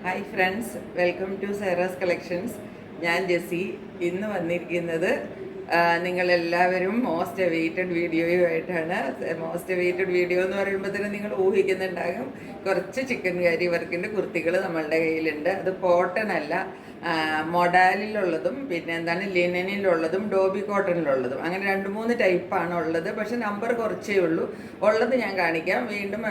Hi friends, welcome to Saira's collections. ഞാൻ Jessy. ഇന്ന് വന്നിരിക്കുന്നത് നിങ്ങളെല്ലാവരും മോസ്റ്റ് അവൈറ്റഡ് വീഡിയോയുമായിട്ടാണ്. മോസ്റ്റ് അവൈറ്റഡ് വീഡിയോ എന്ന് പറയുമ്പോൾ തന്നെ നിങ്ങൾ ഊഹിക്കുന്നുണ്ടാകും കുറച്ച് ചിക്കൻ കറി വർക്കിൻ്റെ കുർത്തികൾ നമ്മളുടെ കയ്യിലുണ്ട്. അത് കോട്ടൺ അല്ല, മൊഡാലിലുള്ളതും പിന്നെ എന്താണ് ലിനനിലുള്ളതും ഡോബി കോട്ടണിലുള്ളതും, അങ്ങനെ 2-3 ടൈപ്പാണ് ഉള്ളത്. പക്ഷെ നമ്പർ കുറച്ചേ ഉള്ളൂ. ഉള്ളത് ഞാൻ കാണിക്കാം. വീണ്ടും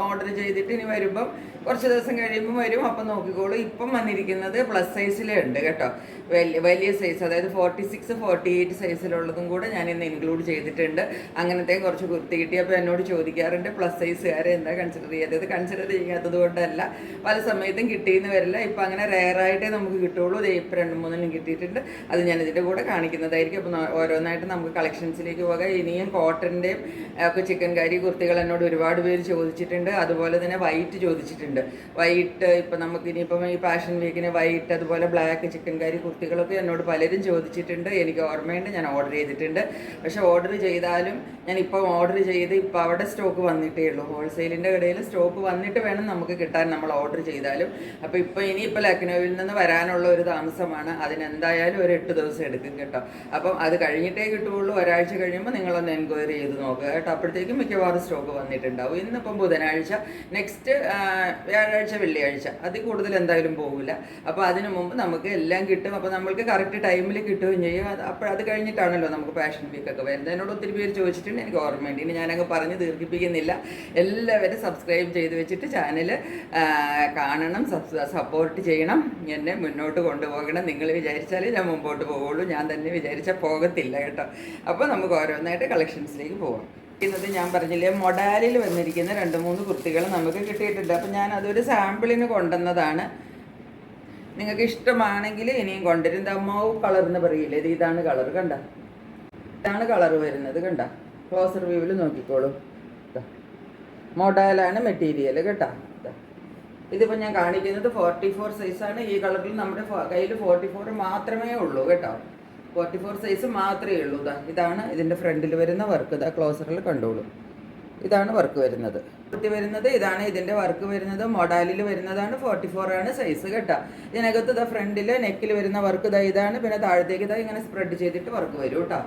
ഓർഡർ ചെയ്തിട്ട് ഇനി വരുമ്പം കുറച്ച് ദിവസം കഴിയുമ്പോൾ വരും, അപ്പം നോക്കിക്കോളൂ. ഇപ്പം വന്നിരിക്കുന്നത് പ്ലസ് സൈസിലേ ഉണ്ട് കേട്ടോ. വലിയ സൈസ്, അതായത് 46, 48 സൈസിലുള്ളതും കൂടെ ഞാൻ ഇന്ന് ഇൻക്ലൂഡ് ചെയ്തിട്ടുണ്ട്. അങ്ങനത്തെ കുറച്ച് കുർത്തി കിട്ടി. അപ്പോൾ എന്നോട് ചോദിക്കാറുണ്ട് പ്ലസ് സൈസുകാരെ എന്താ കൺസിഡർ ചെയ്യാത്തത്. കൺസിഡർ ചെയ്യാത്തത് കൊണ്ടല്ല, പല സമയത്തും കിട്ടിയെന്ന് വരില്ല. ഇപ്പം അങ്ങനെ റെയറായിട്ടേ നമുക്ക് കിട്ടുള്ളൂ. ഇത് ഇപ്പം 2-3 കിട്ടിയിട്ടുണ്ട്. അത് ഞാൻ ഇതിൻ്റെ കൂടെ കാണിക്കുന്നതായിരിക്കും. അപ്പം ഓരോന്നായിട്ട് നമുക്ക് കളക്ഷൻസിലേക്ക് പോകാം. ഇനിയും കോട്ടൻ്റെയും ഒക്കെ ചിക്കൻ കറി കുർത്തികൾ എന്നോട് ഒരുപാട് പേര് ചോദിച്ചിട്ടുണ്ട്. അതുപോലെ തന്നെ വൈറ്റ് ചോദിച്ചിട്ടുണ്ട്. വൈറ്റ് ഇപ്പം നമുക്ക് ഇനിയിപ്പം ഈ പാഷൻ വീക്കിന് വൈറ്റ്, അതുപോലെ ബ്ലാക്ക് ചിക്കൻ കറി കുർത്തികളൊക്കെ എന്നോട് പലരും ചോദിച്ചിട്ടുണ്ട്. എനിക്ക് ഓർമ്മയുണ്ട്, ഞാൻ ഓർഡർ ചെയ്തിട്ടുണ്ട്. പക്ഷേ ഓർഡർ ചെയ്താലും ഞാനിപ്പം ഓർഡർ ചെയ്ത് ഇപ്പം അവിടെ സ്റ്റോക്ക് വന്നിട്ടേ ഉള്ളൂ. ഹോൾസെയിലിൻ്റെ കടയിൽ സ്റ്റോക്ക് വന്നിട്ട് വേണം നമുക്ക് കിട്ടാൻ, നമ്മൾ ഓർഡർ ചെയ്താലും. അപ്പോൾ ഇനിയിപ്പോൾ ലക്നൌവിൽ നിന്ന് വരാനുള്ള ഒരു താമസമാണ്. അതിനെന്തായാലും ഒരു 8 ദിവസം എടുക്കും കേട്ടോ. അപ്പം അത് കഴിഞ്ഞിട്ടേ കിട്ടുകയുള്ളൂ. ഒരാഴ്ച കഴിയുമ്പോൾ നിങ്ങളൊന്ന് എൻക്വയറി ചെയ്ത് നോക്കുക കേട്ടോ. അപ്പോഴത്തേക്കും മിക്കവാറും സ്റ്റോക്ക് വന്നിട്ടുണ്ടാവും. ഇന്നിപ്പം ബുധനാഴ്ച, നെക്സ്റ്റ് വ്യാഴാഴ്ച, വെള്ളിയാഴ്ച, അതിൽ കൂടുതൽ എന്തായാലും പോകില്ല. അപ്പോൾ അതിന് മുമ്പ് നമുക്ക് എല്ലാം കിട്ടും. അപ്പോൾ നമ്മൾക്ക് കറക്റ്റ് ടൈമിൽ കിട്ടുകയും ചെയ്യും. അത് കഴിഞ്ഞിട്ടാണല്ലോ നമുക്ക് പാഷൻ വീക്കൊക്കെ വരുന്നത്. എന്നോട് ഒത്തിരി പേര് ചോദിച്ചിട്ടുണ്ട്, എനിക്ക് ഓർമ്മയുണ്ട്. ഇനി ഞാനങ്ങ് പറഞ്ഞ് ദീർഘിപ്പിക്കുന്നില്ല. എല്ലാവരും സബ്സ്ക്രൈബ് ചെയ്ത് വെച്ചിട്ട് ചാനൽ കാണണം, സപ്പോർട്ട് ചെയ്യണം, എന്നെ മുന്നോട്ട് കൊണ്ടുപോകണം. നിങ്ങൾ വിചാരിച്ചാലേ ഞാൻ മുമ്പോട്ട് പോവുള്ളൂ. ഞാൻ തന്നെ വിചാരിച്ചാൽ പോകത്തില്ല കേട്ടോ. അപ്പോൾ നമുക്ക് ഓരോന്നായിട്ട് കളക്ഷൻസിലേക്ക് പോകാം. ഇന്നത് ഞാൻ പറഞ്ഞില്ലേ, മൊഡാലിൽ വന്നിരിക്കുന്ന 2-3 കുർത്തികൾ നമുക്ക് കിട്ടിയിട്ടുണ്ട്. അപ്പം ഞാൻ അതൊരു സാമ്പിളിന് കൊണ്ടുവന്നതാണ്. നിങ്ങൾക്ക് ഇഷ്ടമാണെങ്കിൽ ഇനിയും കൊണ്ടുവരും. ദമ്മാവ് കളർ എന്ന് പറയില്ലേ, ഇതാണ് കളർ. കണ്ട, ഇതാണ് കളർ വരുന്നത്. കണ്ട, ക്ലോസർ വ്യൂവിൽ നോക്കിക്കോളൂ. മൊഡാലാണ് മെറ്റീരിയൽ കേട്ടോ. ഇതിപ്പോൾ ഞാൻ കാണിക്കുന്നത് 44 സൈസാണ്. ഈ കളറിൽ നമ്മുടെ കയ്യിൽ 44 മാത്രമേ ഉള്ളൂ കേട്ടോ. 44 സൈസ് മാത്രമേ ഉള്ളൂ. ഇതാണ് ഇതിൻ്റെ ഫ്രണ്ടിൽ വരുന്ന വർക്ക്. ക്ലോസറിൽ കണ്ടോളൂ. ഇതാണ് വർക്ക് വരുന്നത്. ഇതാണ് ഇതിൻ്റെ വർക്ക് വരുന്നത്. മൊഡാലിൽ വരുന്നതാണ്. 44 ആണ് സൈസ് കേട്ടോ. ഇതിനകത്ത് ഫ്രണ്ടിൽ നെക്കിൽ വരുന്ന വർക്ക് ഇതാണ്. പിന്നെ താഴത്തേക്ക് ഇങ്ങനെ സ്പ്രെഡ് ചെയ്തിട്ട് വർക്ക് വരും കേട്ടോ.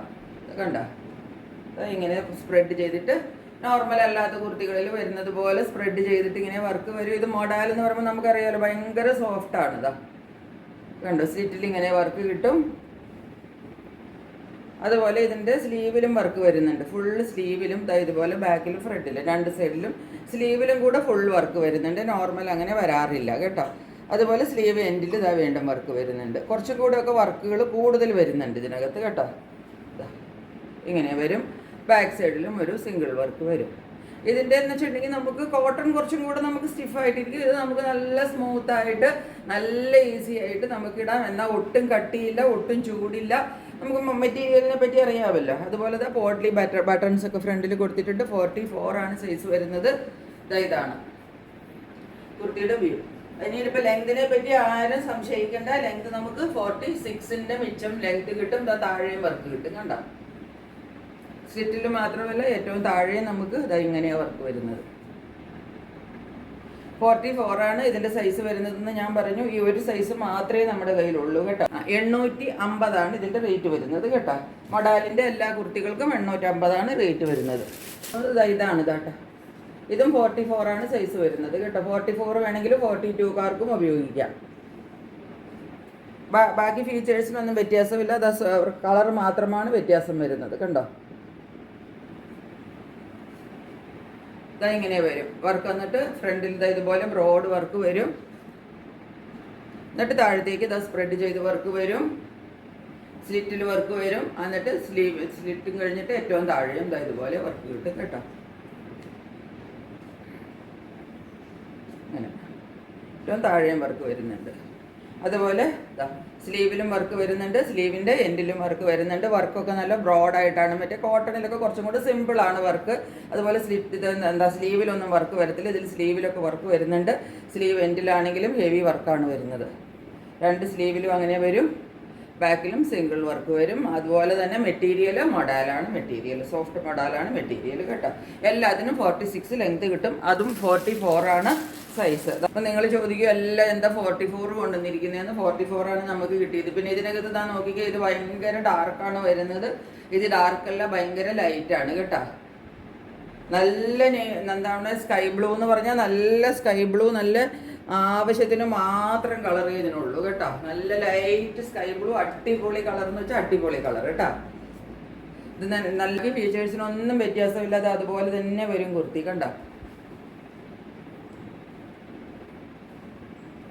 കണ്ട, ഇങ്ങനെ സ്പ്രെഡ് ചെയ്തിട്ട് നോർമൽ അല്ലാത്ത കുർത്തികളിൽ വരുന്നത് പോലെ സ്പ്രെഡ് ചെയ്തിട്ട് ഇങ്ങനെ വർക്ക് വരും. ഇത് മൊഡാൽ എന്ന് പറയുമ്പോൾ നമുക്കറിയാമല്ലോ, ഭയങ്കര സോഫ്റ്റാണ്. കണ്ടോ, സ്ലിറ്റിൽ ഇങ്ങനെ വർക്ക് കിട്ടും. അതുപോലെ ഇതിൻ്റെ സ്ലീവിലും വർക്ക് വരുന്നുണ്ട്. ഫുള്ള് സ്ലീവിലും ഇതുപോലെ ബാക്കിലും ഫ്രണ്ടിലും 2 സൈഡിലും സ്ലീവിലും കൂടെ ഫുൾ വർക്ക് വരുന്നുണ്ട്. നോർമൽ അങ്ങനെ വരാറില്ല കേട്ടോ. അതുപോലെ സ്ലീവ് എൻഡിൽ വീണ്ടും വർക്ക് വരുന്നുണ്ട്. കുറച്ചും കൂടെ ഒക്കെ വർക്കുകൾ കൂടുതൽ വരുന്നുണ്ട് ഇതിനകത്ത് കേട്ടോ. ഇങ്ങനെ വരും. ബാക്ക് സൈഡിലും ഒരു സിംഗിൾ വർക്ക് വരും. ഇതിൻ്റെ എന്ന് വെച്ചിട്ടുണ്ടെങ്കിൽ നമുക്ക് കോട്ടൺ കുറച്ചും കൂടെ നമുക്ക് സ്റ്റിഫായിട്ടിരിക്കും. ഇത് നമുക്ക് നല്ല സ്മൂത്തായിട്ട് നല്ല ഈസി ആയിട്ട് നമുക്കിടാം. എന്നാൽ ഒട്ടും കട്ടിയില്ല, ഒട്ടും ചൂടില്ല. നമുക്ക് മെറ്റീരിയലിനെ പറ്റി അറിയാമല്ലോ. അതുപോലെ പോട്ട്ലി ബട്ടൺസ് ഒക്കെ ഫ്രണ്ടിൽ കൊടുത്തിട്ടുണ്ട്. 44 ആണ് സൈസ് വരുന്നത്. ഇതാണ് കുർത്തിയുടെ വ്യൂ. ഇനിയിപ്പോൾ ലെങ്തിനെ പറ്റി ആരും സംശയിക്കേണ്ട. ലെങ്ത് നമുക്ക് 46ൻ്റെ മിച്ചം ലെങ്ത് കിട്ടും. താഴെയും വർക്ക് കിട്ടും. കണ്ടോ, സ്ലിറ്റിൽ മാത്രമല്ല ഏറ്റവും താഴെയും നമുക്ക് ഇങ്ങനെയാണ് വർക്ക് വരുന്നത്. 44 ആണ് ഇതിൻ്റെ സൈസ് വരുന്നതെന്ന് ഞാൻ പറഞ്ഞു. ഈ ഒരു സൈസ് മാത്രമേ നമ്മുടെ കയ്യിലുള്ളൂ കേട്ടോ. 850 ആണ് ഇതിൻ്റെ റേറ്റ് വരുന്നത് കേട്ടോ. മൊഡാലിൻ്റെ എല്ലാ കുർത്തികൾക്കും 850 ആണ് റേറ്റ് വരുന്നത്. ഇതാണ് കേട്ടോ. ഇതും 44 ആണ് സൈസ് വരുന്നത് കേട്ടോ. 44 വേണമെങ്കിൽ 42കാർക്കും ഉപയോഗിക്കാം. ബാക്കി ഫീച്ചേഴ്സിനൊന്നും വ്യത്യാസമില്ല. കളർ മാത്രമാണ് വ്യത്യാസം വരുന്നത്. കണ്ടോ, ഇങ്ങനെ വരും വർക്ക്. എന്നിട്ട് ഫ്രണ്ടിൽ ഇതുപോലെ ബ്രോഡ് വർക്ക് വരും. എന്നിട്ട് താഴത്തേക്ക് സ്പ്രെഡ് ചെയ്ത് വർക്ക് വരും. സ്ലിറ്റിൽ വർക്ക് വരും. എന്നിട്ട് സ്ലിറ്റും കഴിഞ്ഞിട്ട് ഏറ്റവും താഴെയും ഇതുപോലെ വർക്ക് കിട്ടും കേട്ടോ. അങ്ങനെ ഏറ്റവും താഴെയും വർക്ക് വരുന്നുണ്ട്. അതുപോലെ സ്ലീവിലും വർക്ക് വരുന്നുണ്ട്. സ്ലീവിൻ്റെ എൻഡിലും വർക്ക് വരുന്നുണ്ട്. വർക്കൊക്കെ നല്ല ബ്രോഡായിട്ടാണ്. മറ്റേ കോട്ടണിലൊക്കെ കുറച്ചും കൂടെ സിമ്പിളാണ് വർക്ക്. അതുപോലെ സ്ലീവിലൊന്നും വർക്ക് വരത്തില്ല. ഇതിൽ സ്ലീവിലൊക്കെ വർക്ക് വരുന്നുണ്ട്. സ്ലീവ് എൻഡിലാണെങ്കിലും ഹെവി വർക്കാണ് വരുന്നത്. 2 സ്ലീവിലും അങ്ങനെ വരും. ബാക്കിലും സിംഗിൾ വർക്ക് വരും. അതുപോലെ തന്നെ മെറ്റീരിയൽ മൊഡാലാണ്. സോഫ്റ്റ് മൊഡാലാണ് മെറ്റീരിയൽ കേട്ടോ. എല്ലാത്തിനും 46 ലെങ്ത് കിട്ടും. അതും 44 ആണ് സൈസ്. അപ്പം നിങ്ങൾ ചോദിക്കും എല്ലാം എന്താ 44 കൊണ്ടുവന്നിരിക്കുന്നതെന്ന്. 44 ആണ് നമുക്ക് കിട്ടിയത്. പിന്നെ ഇതിനകത്ത് താൻ നോക്കിക്കുക, ഇത് ഭയങ്കര ഡാർക്കാണ് വരുന്നത്. ഇത് ഡാർക്കല്ല, ഭയങ്കര ലൈറ്റാണ് കേട്ടോ. നല്ല എന്താണ് സ്കൈ ബ്ലൂ എന്ന് പറഞ്ഞാൽ നല്ല സ്കൈ ബ്ലൂ, നല്ല ആവശ്യത്തിന് മാത്രം കളർ ഇതിനുള്ളൂ കേട്ടോ. നല്ല ലൈറ്റ് സ്കൈ ബ്ലൂ, അടിപൊളി കളർ എന്ന് വെച്ചാൽ അടിപൊളി കളർ കേട്ടോ. ഇത് നല്ല ഫീച്ചേഴ്സിനൊന്നും വ്യത്യാസമില്ലാതെ അതുപോലെ തന്നെ വരും കുർത്തി കണ്ടോ.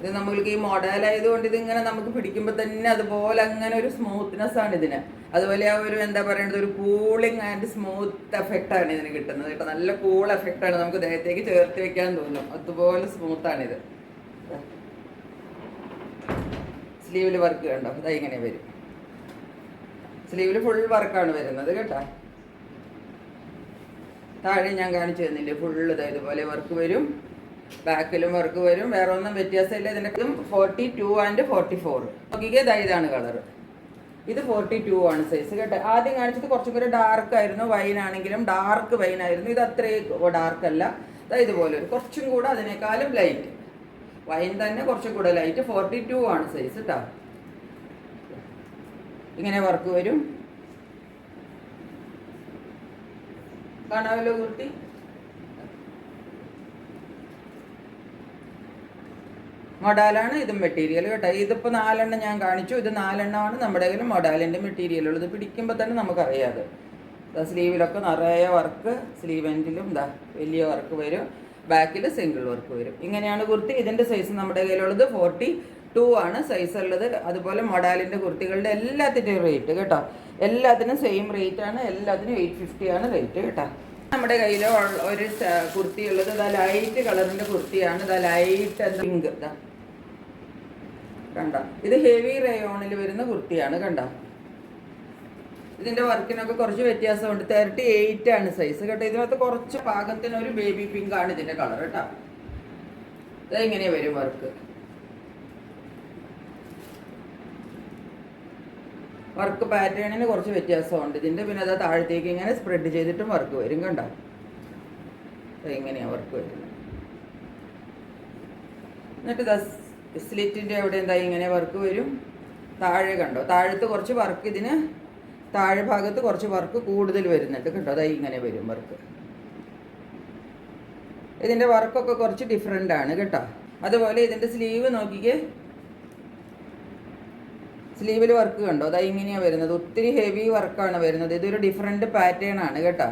ഇത് നമ്മൾക്ക് ഈ മോഡലായതുകൊണ്ട് ഇതിങ്ങനെ നമുക്ക് പിടിക്കുമ്പോൾ തന്നെ അതുപോലെ അങ്ങനെ ഒരു സ്മൂത്ത്നെസ് ആണ് ഇതിന്. അതുപോലെ ആ ഒരു എന്താ പറയേണ്ടത്, ഒരു കൂളിംഗ് ആൻഡ് സ്മൂത്ത് എഫക്റ്റ് ആണ് ഇതിന് കിട്ടുന്നത് കേട്ടോ. നല്ല കൂൾ എഫക്റ്റ് ആണ്, നമുക്ക് ദേഹത്തേക്ക് ചേർത്ത് വെക്കാൻ തോന്നും, അതുപോലെ സ്മൂത്താണിത്. സ്ലീവിൽ വർക്ക് കണ്ടോ, ഇതാ ഇങ്ങനെ വരും. സ്ലീവിൽ ഫുൾ വർക്കാണ് വരുന്നത് കേട്ടോ. താഴെ ഞാൻ കാണിച്ചു തന്നില്ലേ, ഫുള്ള് ഇതാ ഇതുപോലെ വർക്ക് വരും. ബാക്കിലും വർക്ക് വരും. വേറെ ഒന്നും വ്യത്യാസമില്ല. ഇതിൻ്റെ 42 ആൻഡ് 44 നോക്കിക്കേ. ഇതാണ് കളർ. ഇത് 42 ആണ് സൈസ് കേട്ടോ. ആദ്യം കാണിച്ചത് കുറച്ചും കൂടെ ഡാർക്ക് ആയിരുന്നു, വൈനാണെങ്കിലും ഡാർക്ക് വൈനായിരുന്നു. ഇത് അത്രയും ഡാർക്ക് അല്ല. ഇതുപോലെ കുറച്ചും കൂടെ അതിനേക്കാളും ലൈറ്റ് വൈൻ തന്നെ, കുറച്ചും കൂടെ ലൈറ്റ്. 42 ആണ് സൈസ് കേട്ടോ. ഇങ്ങനെ വർക്ക് വരും. കാണാമല്ലോ കുർത്തി. മൊഡാലാണ് ഇതും മെറ്റീരിയൽ കേട്ടോ. ഇതിപ്പോൾ 4 എണ്ണം ഞാൻ കാണിച്ചു. ഇത് 4 എണ്ണമാണ് നമ്മുടെ കയ്യിൽ മൊഡാലിൻ്റെ മെറ്റീരിയൽ ഉള്ളത്. പിടിക്കുമ്പോൾ തന്നെ നമുക്കറിയാതെ. സ്ലീവിലൊക്കെ നിറയെ വർക്ക്, സ്ലീവ് എൻഡിലും ഇതാ വലിയ വർക്ക് വരും, ബാക്കിൽ സിംഗിൾ വർക്ക് വരും. ഇങ്ങനെയാണ് കുർത്തി. ഇതിൻ്റെ സൈസ് നമ്മുടെ കയ്യിലുള്ളത് 42 ആണ് സൈസ് ഉള്ളത്. അതുപോലെ മൊഡാലിൻ്റെ കുർത്തികളുടെ എല്ലാത്തിൻ്റെയും റേറ്റ് കേട്ടോ, എല്ലാത്തിനും സെയിം റേറ്റ് ആണ്. എല്ലാത്തിനും 850 ആണ് റേറ്റ് കേട്ടോ. നമ്മുടെ കയ്യിൽ ഒരു കുർത്തി ഉള്ളത് ഇതാ ലൈറ്റ് കളറിൻ്റെ കുർത്തിയാണ്. ഇതാ ലൈറ്റ് പിങ്ക് ഇതാ കണ്ട. ഇത് ഹെവി റയോണിൽ വരുന്ന കുർത്തിയാണ് കണ്ട. ഇതിൻ്റെ വർക്കിനൊക്കെ കുറച്ച് വ്യത്യാസമുണ്ട്. 38 ആണ് സൈസ് കേട്ടോ. ഇതിനകത്ത് കുറച്ച് പാകത്തിന് ഒരു ബേബി പിങ്ക് ആണ് ഇതിൻ്റെ കളർ കേട്ടോ. ഇതെങ്ങനെ വരും വർക്ക്. വർക്ക് പാറ്റേണിന് കുറച്ച് വ്യത്യാസമുണ്ട് ഇതിൻ്റെ. പിന്നെ അത് താഴത്തേക്ക് ഇങ്ങനെ സ്പ്രെഡ് ചെയ്തിട്ടും വർക്ക് വരും കണ്ടോ. ഇങ്ങനെയാണ് വർക്ക് വരുന്നത്. എന്നിട്ട് സ്ലിറ്റിൻ്റെ അവിടെ എന്താ ഇങ്ങനെ വർക്ക് വരും. താഴെ കണ്ടോ, താഴത്ത് കുറച്ച് വർക്ക്, ഇതിന് താഴെ ഭാഗത്ത് കുറച്ച് വർക്ക് കൂടുതൽ വരുന്നുണ്ട് കേട്ടോ. അതായി ഇങ്ങനെ വരും വർക്ക്. ഇതിൻ്റെ വർക്കൊക്കെ കുറച്ച് ഡിഫറെൻ്റ് ആണ് കേട്ടോ. അതുപോലെ ഇതിൻ്റെ സ്ലീവ് നോക്കിക്കേ. സ്ലീവിൽ വർക്ക് കണ്ടോ, അതാ ഇങ്ങനെയാണ് വരുന്നത്. ഒത്തിരി ഹെവി വർക്കാണ് വരുന്നത്. ഇതൊരു ഡിഫറെൻറ്റ് പാറ്റേൺ ആണ് കേട്ടോ.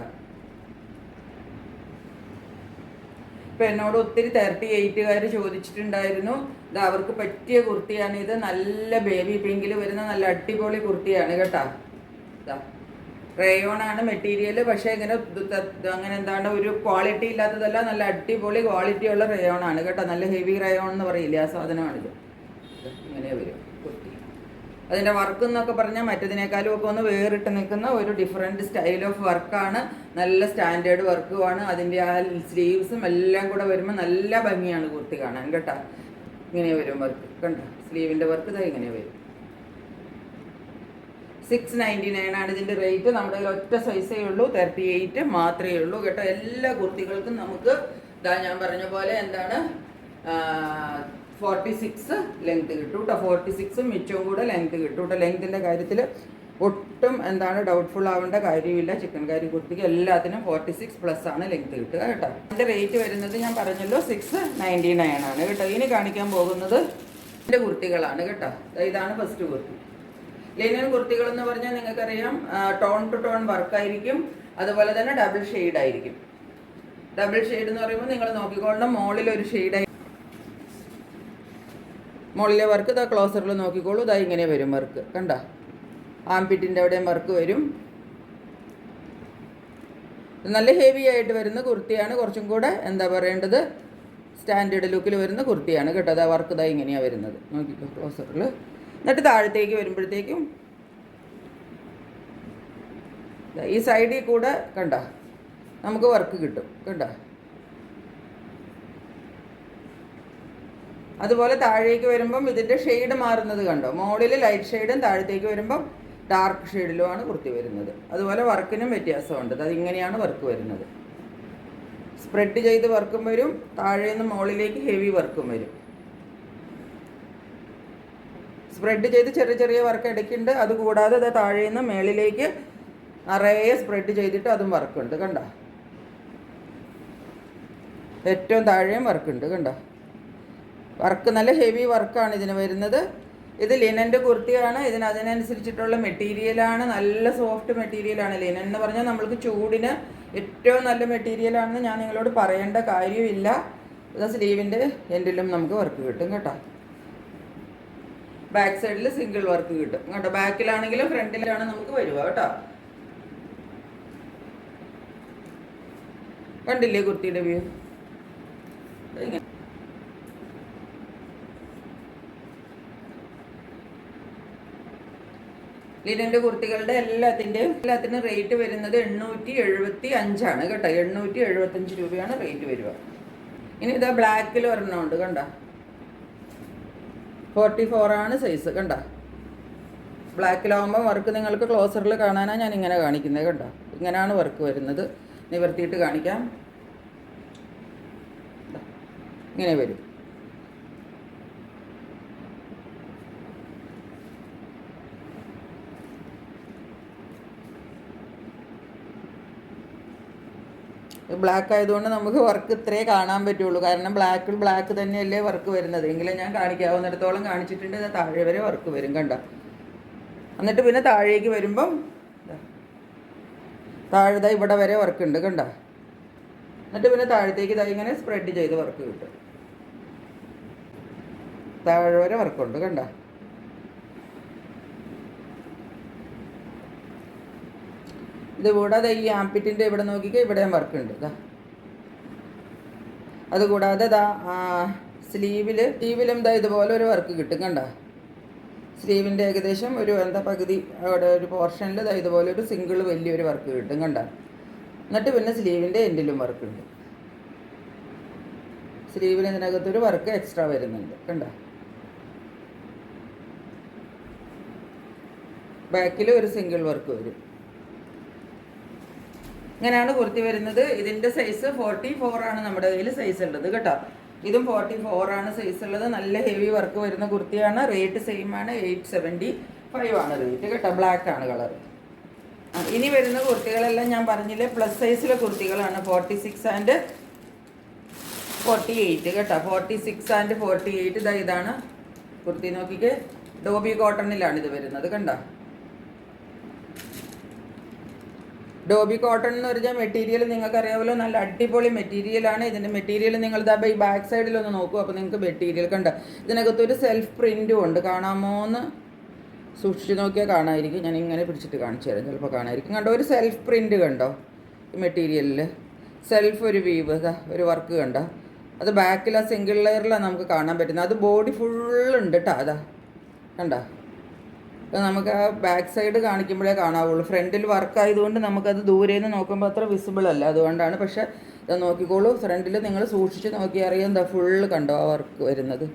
ഇപ്പം എന്നോട് ഒത്തിരി 38കാർ ചോദിച്ചിട്ടുണ്ടായിരുന്നു. ഇത് അവർക്ക് പറ്റിയ കുർത്തിയാണ് ഇത്. നല്ല ബേബി പിങ്കിൽ വരുന്ന നല്ല അടിപൊളി കുർത്തിയാണ് കേട്ടോ. ഇതാ റയോൺ ആണ് മെറ്റീരിയൽ. പക്ഷേ ഇങ്ങനെ അങ്ങനെ എന്താണ് ഒരു ക്വാളിറ്റി ഇല്ലാത്തതല്ല, നല്ല അടിപൊളി ക്വാളിറ്റി ഉള്ള റയോൺ ആണ് കേട്ടോ. നല്ല ഹെവി റയോൺ എന്ന് പറയില്ലേ, ആ സാധനമാണിത്. ഇങ്ങനെ വരും കുർത്തി. അതിൻ്റെ വർക്ക് എന്നൊക്കെ പറഞ്ഞാൽ മറ്റതിനേക്കാളും ഒക്കെ ഒന്ന് വേറിട്ട് നിൽക്കുന്ന ഒരു ഡിഫറെൻറ്റ് സ്റ്റൈൽ ഓഫ് വർക്കാണ്. നല്ല സ്റ്റാൻഡേർഡ് വർക്കുമാണ്. അതിൻ്റെ ആ സ്ലീവ്സും എല്ലാം കൂടെ വരുമ്പോൾ നല്ല ഭംഗിയാണ് കുർത്തി കാണാൻ കേട്ടോ. ഇങ്ങനെ വരും വർക്ക് കണ്ടോ. സ്ലീവിൻ്റെ വർക്ക് ഇതാ ഇങ്ങനെ വരും. 699 ആണ് ഇതിൻ്റെ റേറ്റ്. നമ്മുടെ കയ്യിൽ ഒറ്റ സൈസേ ഉള്ളൂ, 38 മാത്രമേ ഉള്ളൂ കേട്ടോ. എല്ലാ കുർത്തികൾക്കും നമുക്ക് ഇതാ ഞാൻ പറഞ്ഞ പോലെ എന്താണ് 46 ലെങ്ത് കിട്ടും കേട്ടോ. 46 മിച്ചവും കൂടെ ലെങ്ത് കിട്ടും കേട്ടോ. ലെങ്തിൻ്റെ കാര്യത്തിൽ ഒട്ടും എന്താണ് ഡൗട്ട്ഫുൾ ആവേണ്ട കാര്യമില്ല. ചിക്കൻ കറി കുർത്തിക്ക് എല്ലാത്തിനും 46+ ആണ് ലെങ്ത് കിട്ടുക കേട്ടോ. അതിൻ്റെ റേറ്റ് വരുന്നത് ഞാൻ പറഞ്ഞല്ലോ 699 ആണ് കേട്ടോ. ഇനി കാണിക്കാൻ പോകുന്നത് ഇതിൻ്റെ കുർത്തികളാണ് കേട്ടോ. ഇതാണ് ഫസ്റ്റ് കുർത്തി. ലിനൻ കുർത്തികൾ എന്ന് പറഞ്ഞാൽ നിങ്ങൾക്കറിയാം, ടോൺ ടു ടോൺ വർക്കായിരിക്കും. അതുപോലെ തന്നെ ഡബിൾ ഷെയ്ഡ് ആയിരിക്കും. ഡബിൾ ഷെയ്ഡ് എന്ന് പറയുമ്പോൾ നിങ്ങൾ നോക്കിക്കോളണം, മുകളിലൊരു ഷെയ്ഡായി, മുകളിലെ വർക്ക് ഇതാ ക്ലോസറിൽ നോക്കിക്കോളൂ. ഇതാ ഇങ്ങനെ വരും വർക്ക് കണ്ട. ആംപിറ്റിൻ്റെ അവിടെയും വർക്ക് വരും. നല്ല ഹെവി ആയിട്ട് വരുന്ന കുർത്തിയാണ്. കുറച്ചും കൂടെ എന്താ പറയേണ്ടത് സ്റ്റാൻഡേർഡ് ലുക്കിൽ വരുന്ന കുർത്തിയാണ് കേട്ടോ. അതാ വർക്ക് ഇതാ ഇങ്ങനെയാണ് വരുന്നത്, നോക്കിക്കോ ക്ലോസറിൽ. എന്നിട്ട് താഴത്തേക്ക് വരുമ്പോഴത്തേക്കും ഈ സൈഡിൽ കൂടെ കണ്ട നമുക്ക് വർക്ക് കിട്ടും കണ്ട. അതുപോലെ താഴേക്ക് വരുമ്പം ഇതിൻ്റെ ഷെയ്ഡ് മാറുന്നത് കണ്ടോ. മുകളിൽ ലൈറ്റ് ഷെയ്ഡും താഴത്തേക്ക് വരുമ്പം ഡാർക്ക് ഷെയ്ഡിലുമാണ് കുർത്തി വരുന്നത്. അതുപോലെ വർക്കിനും വ്യത്യാസമുണ്ട്. അത് ഇങ്ങനെയാണ് വർക്ക് വരുന്നത്. സ്പ്രെഡ് ചെയ്ത് വർക്കും വരും, താഴേന്ന് മുകളിലേക്ക് ഹെവി വർക്കും വരും. സ്പ്രെഡ് ചെയ്ത് ചെറിയ ചെറിയ വർക്ക് ഇടയ്ക്കുണ്ട്. അതുകൂടാതെ അത് താഴേന്ന് മേളിലേക്ക് നിറയെ സ്പ്രെഡ് ചെയ്തിട്ട് അതും വർക്കുണ്ട്. കണ്ട, ഏറ്റവും താഴെയും വർക്കുണ്ട്. കണ്ട, വർക്ക് നല്ല ഹെവി വർക്കാണ് ഇതിന് വരുന്നത്. ഇത് ലിനൻ്റെ കുർത്തിയാണ്. അതിനനുസരിച്ചിട്ടുള്ള മെറ്റീരിയലാണ്, നല്ല സോഫ്റ്റ് മെറ്റീരിയലാണ്. ലിനൻ എന്ന് പറഞ്ഞാൽ നമ്മൾക്ക് ചൂടിന് ഏറ്റവും നല്ല മെറ്റീരിയലാണെന്ന് ഞാൻ നിങ്ങളോട് പറയേണ്ട കാര്യമില്ല. ഇത് സ്ലീവിൻ്റെ എൻഡിലും നമുക്ക് വർക്ക് കിട്ടും കേട്ടോ. ബാക്ക് സൈഡിൽ സിംഗിൾ വർക്ക് കിട്ടും കേട്ടോ. ബാക്കിലാണെങ്കിലും ഫ്രണ്ടിലാണ് നമുക്ക് വരുക കേട്ടോ. കണ്ടില്ലേ കുർത്തിയുടെ വ്യൂ? ലിനൻ്റെ കുർത്തികളുടെ എല്ലാത്തിനും റേറ്റ് വരുന്നത് 875 കേട്ടോ. 875 രൂപയാണ് റേറ്റ് വരിക. ഇനി ഇതാ ബ്ലാക്കിൽ ഒരെണ്ണമുണ്ട് കണ്ട, 44 ആണ് സൈസ്. കണ്ട, ബ്ലാക്കിലാവുമ്പോൾ വർക്ക് നിങ്ങൾക്ക് ക്ലോസറിൽ കാണാനാണ് ഞാൻ ഇങ്ങനെ കാണിക്കുന്നത്. കണ്ട, ഇങ്ങനെയാണ് വർക്ക് വരുന്നത്. നിവർത്തിയിട്ട് കാണിക്കാം. ഇങ്ങനെ വരും. ബ്ലാക്ക് ആയതുകൊണ്ട് നമുക്ക് വർക്ക് ഇത്രേ കാണാൻ പറ്റുള്ളൂ. കാരണം ബ്ലാക്ക് തന്നെയല്ലേ വർക്ക് വരുന്നത്. എങ്കിലും ഞാൻ കാണിക്കാവുന്നിടത്തോളം കാണിച്ചിട്ടുണ്ട്. താഴെ വരെ വർക്ക് വരും കണ്ട. എന്നിട്ട് പിന്നെ താഴേക്ക് വരുമ്പം താഴെ ഇവിടെ വരെ വർക്ക് ഉണ്ട് കണ്ട. എന്നിട്ട് പിന്നെ താഴത്തേക്ക് ഇങ്ങനെ സ്പ്രെഡ് ചെയ്ത് വർക്ക് കിട്ടും. താഴെ വരെ വർക്കുണ്ട് കണ്ട. ഇത് കൂടാതെ ഈ ആംപിറ്റിൻ്റെ ഇവിടെ നോക്കിക്കുക, ഇവിടെയും വർക്കുണ്ട്. അതുകൂടാതെ സ്ലീവിലും ഇതുപോലെ ഒരു വർക്ക് കിട്ടും കണ്ട. സ്ലീവിൻ്റെ ഏകദേശം ഒരു പകുതി അവിടെ ഒരു പോർഷനിൽ ഇതുപോലെ ഒരു സിംഗിൾ വലിയൊരു വർക്ക് കിട്ടും കണ്ട. എന്നിട്ട് പിന്നെ സ്ലീവിൻ്റെ എൻഡിലും വർക്കുണ്ട്. സ്ലീവിൽ ഇതിനകത്തൊരു വർക്ക് എക്സ്ട്രാ വരുന്നുണ്ട് കണ്ട. ബാക്കിൽ ഒരു സിംഗിൾ വർക്ക് വരും. ഇങ്ങനെയാണ് കുർത്തി വരുന്നത്. ഇതിൻ്റെ സൈസ് 44 ആണ് നമ്മുടെ കയ്യിൽ സൈസ് ഉള്ളത് കേട്ടോ. ഇതും 44 ആണ് സൈസ് ഉള്ളത്. നല്ല ഹെവി വർക്ക് വരുന്ന കുർത്തിയാണ്. റേറ്റ് സെയിം ആണ്, 875 ആണ് റേറ്റ് കേട്ടോ. ബ്ലാക്ക് ആണ് കളർ. ഇനി വരുന്ന കുർത്തികളെല്ലാം ഞാൻ പറഞ്ഞില്ലേ പ്ലസ് സൈസിലെ കുർത്തികളാണ്. 46 ആൻഡ് 48 കേട്ടോ. 46 ആൻഡ് 48 ഇതാണ് കുർത്തി. നോക്കിക്കേ, ഡോബി കോട്ടണിലാണ് ഇത് വരുന്നത് കണ്ടോ. ഡോബി കോട്ടൺ എന്ന് പറഞ്ഞാൽ മെറ്റീരിയൽ നിങ്ങൾക്ക് അറിയാമല്ലോ, നല്ല അടിപൊളി മെറ്റീരിയലാണ്. ഇതിൻ്റെ മെറ്റീരിയൽ നിങ്ങൾ ഈ ബാക്ക് സൈഡിലൊന്ന് നോക്കൂ. അപ്പോൾ നിങ്ങൾക്ക് മെറ്റീരിയൽ കണ്ട. ഇതിനകത്തൊരു സെൽഫ് പ്രിൻറ്റും ഉണ്ട്. കാണാമോന്ന് സൂക്ഷിച്ച് നോക്കിയാൽ കാണാമായിരിക്കും. ഞാൻ ഇങ്ങനെ പിടിച്ചിട്ട് കാണിച്ചു തരാം, ചിലപ്പോൾ കാണാമായിരിക്കും. കണ്ടോ, ഒരു സെൽഫ് പ്രിൻറ്റ് കണ്ടോ ഈ മെറ്റീരിയലിൽ. സെൽഫ് ഒരു വീവ് ഒരു വർക്ക് കണ്ടോ. അത് ബാക്കിൽ ആ സിംഗിൾ ലെയറിലാണ് നമുക്ക് കാണാൻ പറ്റുന്നത്. അത് ബോഡി ഫുള്ളുണ്ട് കേട്ടോ. കണ്ടോ, നമുക്ക് ആ ബാക്ക് സൈഡ് കാണിക്കുമ്പോഴേ കാണാവുള്ളൂ. ഫ്രണ്ടിൽ വർക്ക് ആയതുകൊണ്ട് നമുക്കത് ദൂരെ നിന്ന് നോക്കുമ്പോൾ അത്ര വിസിബിൾ അല്ല, അതുകൊണ്ടാണ്. പക്ഷേ ഇത് നോക്കിക്കോളൂ, ഫ്രണ്ടിൽ നിങ്ങൾ സൂക്ഷിച്ച് നോക്കി അറിയാം. ഫുള്ള് കണ്ടോ ആ വർക്ക് വരുന്നത്.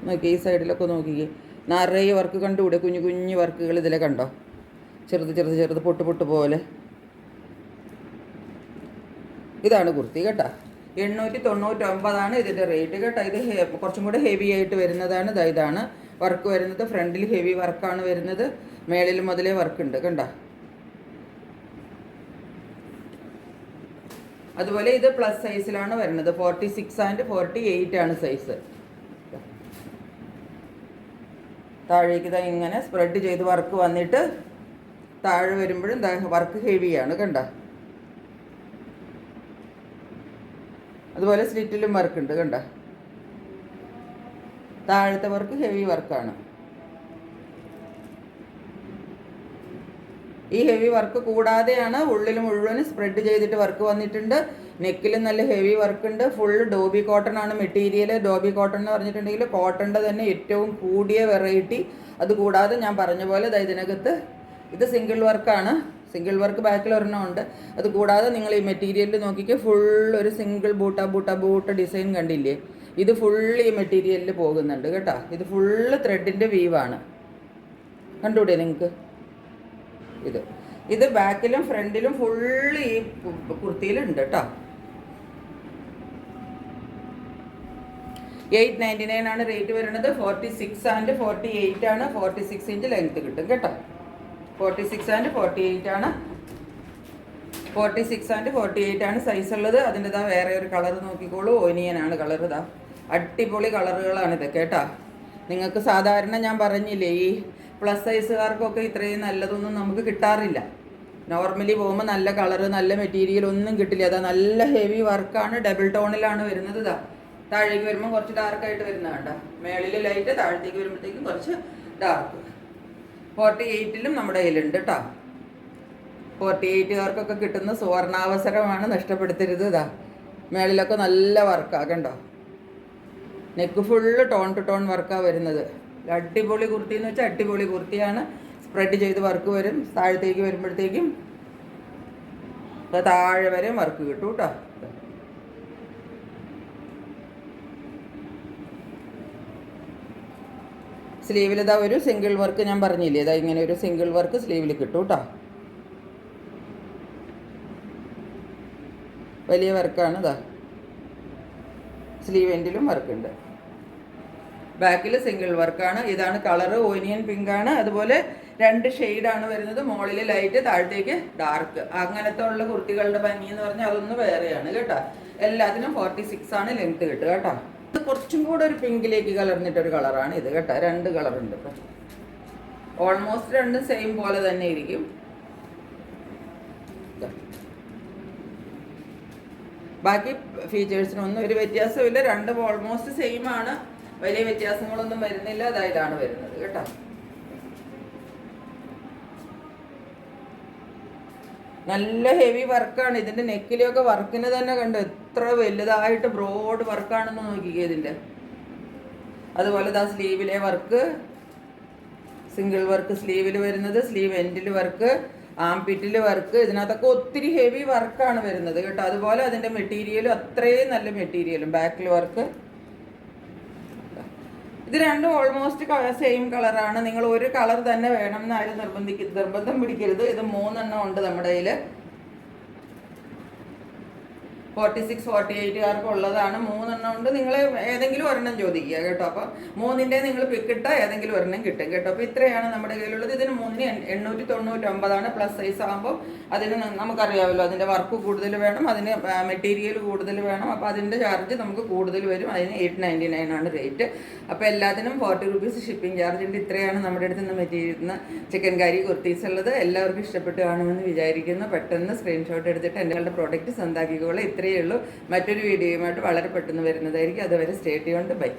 നോക്കി ഈ സൈഡിലൊക്കെ നോക്കിക്കേ, നിറയെ വർക്ക് കണ്ടുകൂടെ. കുഞ്ഞു കുഞ്ഞു വർക്കുകൾ ഇതിലെ കണ്ടോ, ചെറുത് പൊട്ട് പോലെ. ഇതാണ് കുർത്തി കേട്ടോ. 899 ഇതിൻ്റെ റേറ്റ് കേട്ടോ. ഇത് കുറച്ചും കൂടെ ഹെവി ആയിട്ട് വരുന്നതാണ്. ഇതാണ് വർക്ക് വരുന്നത്. ഫ്രണ്ടിൽ ഹെവി വർക്കാണ് വരുന്നത്. മേളിൽ മുതലേ വർക്കുണ്ട് കണ്ട. അതുപോലെ ഇത് പ്ലസ് സൈസിലാണ് വരുന്നത്. 46 ആൻഡ് 48 ആണ് സൈസ്. താഴേക്ക് ഇങ്ങനെ സ്പ്രെഡ് ചെയ്ത് വർക്ക് വന്നിട്ട് താഴെ വരുമ്പോഴും വർക്ക് ഹെവിയാണ് കണ്ട. അതുപോലെ സ്ലിറ്റിലും വർക്കുണ്ട് കണ്ട. താഴത്തെ വർക്ക് ഹെവി വർക്കാണ്. ഈ ഹെവി വർക്ക് കൂടാതെയാണ് ഉള്ളിൽ മുഴുവൻ സ്പ്രെഡ് ചെയ്തിട്ട് വർക്ക് വന്നിട്ടുണ്ട്. നെക്കിലും നല്ല ഹെവി വർക്ക് ഉണ്ട്. ഫുൾ ഡോബി കോട്ടൺ ആണ് മെറ്റീരിയൽ. ഡോബി കോട്ടൺ എന്ന് പറഞ്ഞിട്ടുണ്ടെങ്കിൽ കോട്ടണിൻ്റെ തന്നെ ഏറ്റവും കൂടിയ വെറൈറ്റി. അതുകൂടാതെ ഞാൻ പറഞ്ഞ പോലെ ഇതിനകത്ത് ഇത് സിംഗിൾ വർക്കാണ്. സിംഗിൾ വർക്ക് ബാക്കിൽ ഒരെണ്ണം ഉണ്ട്. അതുകൂടാതെ നിങ്ങൾ ഈ മെറ്റീരിയലിൽ നോക്കിക്കേ, ഫുൾ ഒരു സിംഗിൾ ബൂട്ട ഡിസൈൻ കണ്ടില്ലേ. ഇത് ഫുള്ള് ഈ മെറ്റീരിയലിൽ പോകുന്നുണ്ട് കേട്ടോ. ഇത് ഫുള്ള് ത്രെഡിൻ്റെ വീവാണ്. കണ്ടുകൂടെ നിങ്ങൾക്ക്? ഇത് ബാക്കിലും ഫ്രണ്ടിലും ഫുള്ള് ഈ കുർത്തിയിലുണ്ട് കേട്ടോ. 899 ആണ് റേറ്റ് വരുന്നത്. 46 ആൻഡ് 48 ആണ്. 46 ഇഞ്ച് ലെങ്ത് കിട്ടും കേട്ടോ. 46 ആൻഡ് 48 ആണ്. 46 ആൻഡ് 48 ആണ് സൈസ് ഉള്ളത്. അതിൻ്റെതാ വേറെ ഒരു കളർ നോക്കിക്കോളൂ. ഓനിയനാണ് കളർ. ഇതാ അടിപൊളി കളറുകളാണ് ഇതൊക്കെ കേട്ടോ. നിങ്ങൾക്ക് സാധാരണ ഞാൻ പറഞ്ഞില്ലേ, ഈ പ്ലസ് സൈസുകാർക്കൊക്കെ ഇത്രയും നല്ലതൊന്നും നമുക്ക് കിട്ടാറില്ല. നോർമലി പോകുമ്പോൾ നല്ല കളറ് നല്ല മെറ്റീരിയൽ ഒന്നും കിട്ടില്ല. അതാ നല്ല ഹെവി വർക്കാണ്. ഡബിൾ ടോണിലാണ് വരുന്നത്. ഇതാ താഴേക്ക് വരുമ്പോൾ കുറച്ച് ഡാർക്കായിട്ട് വരുന്ന കണ്ട. മേളിൽ ലൈറ്റ്, താഴത്തേക്ക് വരുമ്പോഴത്തേക്കും കുറച്ച് ഡാർക്ക്. 48ലും നമ്മുടെ കയ്യിലുണ്ട് കേട്ടോ. 48കാർക്കൊക്കെ കിട്ടുന്ന സുവർണാവസരമാണ്, നഷ്ടപ്പെടുത്തരുത്. ഇതാ മേളിലൊക്കെ നല്ല വർക്കാണ് കണ്ടോ. Neck full tone to tone വർക്കാണ് വരുന്നത്. അടിപൊളി കുർത്തി എന്ന് വെച്ചാൽ അടിപൊളി കുർത്തിയാണ്. സ്പ്രെഡ് ചെയ്ത് വർക്ക് വരും. താഴത്തേക്ക് വരുമ്പോഴത്തേക്കും താഴെ വരെ വർക്ക് കിട്ടും കേട്ടോ. സ്ലീവിൽ ഇതാ ഒരു സിംഗിൾ വർക്ക് ഞാൻ പറഞ്ഞില്ലേ, ഇതാ ഇങ്ങനെ ഒരു സിംഗിൾ വർക്ക് സ്ലീവിൽ കിട്ടും കേട്ടോ. വലിയ വർക്കാണ്. ഇതാ സ്ലീവ് എൻഡിലും വർക്കുണ്ട്. ബാക്കിൽ സിംഗിൾ വർക്കാണ്. ഇതാണ് കളറ്, ഓനിയൻ പിങ്ക് ആണ്. അതുപോലെ 2 ഷെയ്ഡാണ് വരുന്നത്. മുകളിൽ ലൈറ്റ്, താഴത്തേക്ക് ഡാർക്ക്. അങ്ങനത്തെ ഉള്ള കുർത്തികളുടെ ഭംഗി എന്ന് പറഞ്ഞാൽ അതൊന്ന് വേറെയാണ് കേട്ടോ. എല്ലാത്തിനും 46 ആണ് ലെങ്ത് കിട്ടുക കേട്ടോ. ഇത് കുറച്ചും കൂടെ ഒരു പിങ്കിലേക്ക് കലർന്നിട്ടൊരു കളറാണ് ഇത് കേട്ടോ. 2 കളറുണ്ട് കേട്ടോ. ഓൾമോസ്റ്റ് രണ്ടും സെയിം പോലെ തന്നെ ഇരിക്കും. ബാക്കി ഫീച്ചേഴ്സിനൊന്നും ഒരു വ്യത്യാസമില്ല. രണ്ടും ഓൾമോസ്റ്റ് സെയിം ആണ്. വലിയ വ്യത്യാസങ്ങളൊന്നും വരുന്നില്ല. അതായതാണ് വരുന്നത് കേട്ടോ. നല്ല ഹെവി വർക്കാണ്. ഇതിൻ്റെ നെക്കിലൊക്കെ വർക്കിന് തന്നെ കണ്ടു എത്ര വലുതായിട്ട് ബ്രോഡ് വർക്കാണെന്ന് നോക്കിക്കേ ഇതിൻ്റെ. അതുപോലെ ദാ സ്ലീവിലെ വർക്ക്, സിംഗിൾ വർക്ക് സ്ലീവിൽ വരുന്നത്, സ്ലീവ് എൻഡിൽ വർക്ക്, ആംപിറ്റിൽ വർക്ക്. ഇതിനകത്തൊക്കെ ഒത്തിരി ഹെവി വർക്കാണ് വരുന്നത് കേട്ടോ. അതുപോലെ അതിൻ്റെ മെറ്റീരിയലും അത്രയും നല്ല മെറ്റീരിയലും. ബാക്കിൽ വർക്ക്. ഇത് രണ്ടും ഓൾമോസ്റ്റ് സെയിം കളറാണ്. നിങ്ങൾ ഒരു കളർ തന്നെ വേണം എന്ന് ആരും നിർബന്ധം പിടിക്കരുത്. ഇത് 3 എണ്ണം ഉണ്ട് നമ്മുടെ കയ്യിൽ. 46, 48കാർക്ക് ഉള്ളതാണ്. 3 എണ്ണം ഉണ്ട്. നിങ്ങൾ ഏതെങ്കിലും ഒരെണ്ണം ചോദിക്കുക കേട്ടോ. അപ്പോൾ 3ൻ്റെ നിങ്ങൾ പിക്കിട്ട ഏതെങ്കിലും ഒരെണ്ണം കിട്ടും കേട്ടോ. അപ്പോൾ ഇത്രയാണ് നമ്മുടെ കയ്യിലുള്ളത്. ഇതിന് 3ന് 899 പ്ലസ് സൈസ് ആകുമ്പോൾ അതിന് നമുക്കറിയാമല്ലോ, അതിൻ്റെ വർക്ക് കൂടുതൽ വേണം, അതിന് മെറ്റീരിയൽ കൂടുതൽ വേണം. അപ്പോൾ അതിൻ്റെ ചാർജ് നമുക്ക് കൂടുതൽ വരും. അതിന് 899 ആണ് റേറ്റ്. അപ്പോൾ എല്ലാത്തിനും 40 രൂപീസ് ഷിപ്പിംഗ് ചാർജ് ഉണ്ട്. ഇത്രയാണ് നമ്മുടെ അടുത്ത് നിന്ന് മെറ്റീരിയൽ ചിക്കൻ കറി കുർത്തീസ് ഉള്ളത്. എല്ലാവർക്കും ഇഷ്ടപ്പെട്ട് കാണുമെന്ന് വിചാരിക്കുന്നു. പെട്ടെന്ന് സ്ക്രീൻഷോട്ട് എടുത്തിട്ട് എൻ്റെ പ്രോഡക്റ്റ് സ്വന്തമാക്കിക്കോളൂ. ഇത്രയേ ഉള്ളൂ. മറ്റൊരു വീഡിയോയുമായിട്ട് വളരെ പെട്ടെന്ന് വരുന്നതായിരിക്കും. അതുവരെ സ്റ്റേ ട്യൂൺഡ്. ബൈ.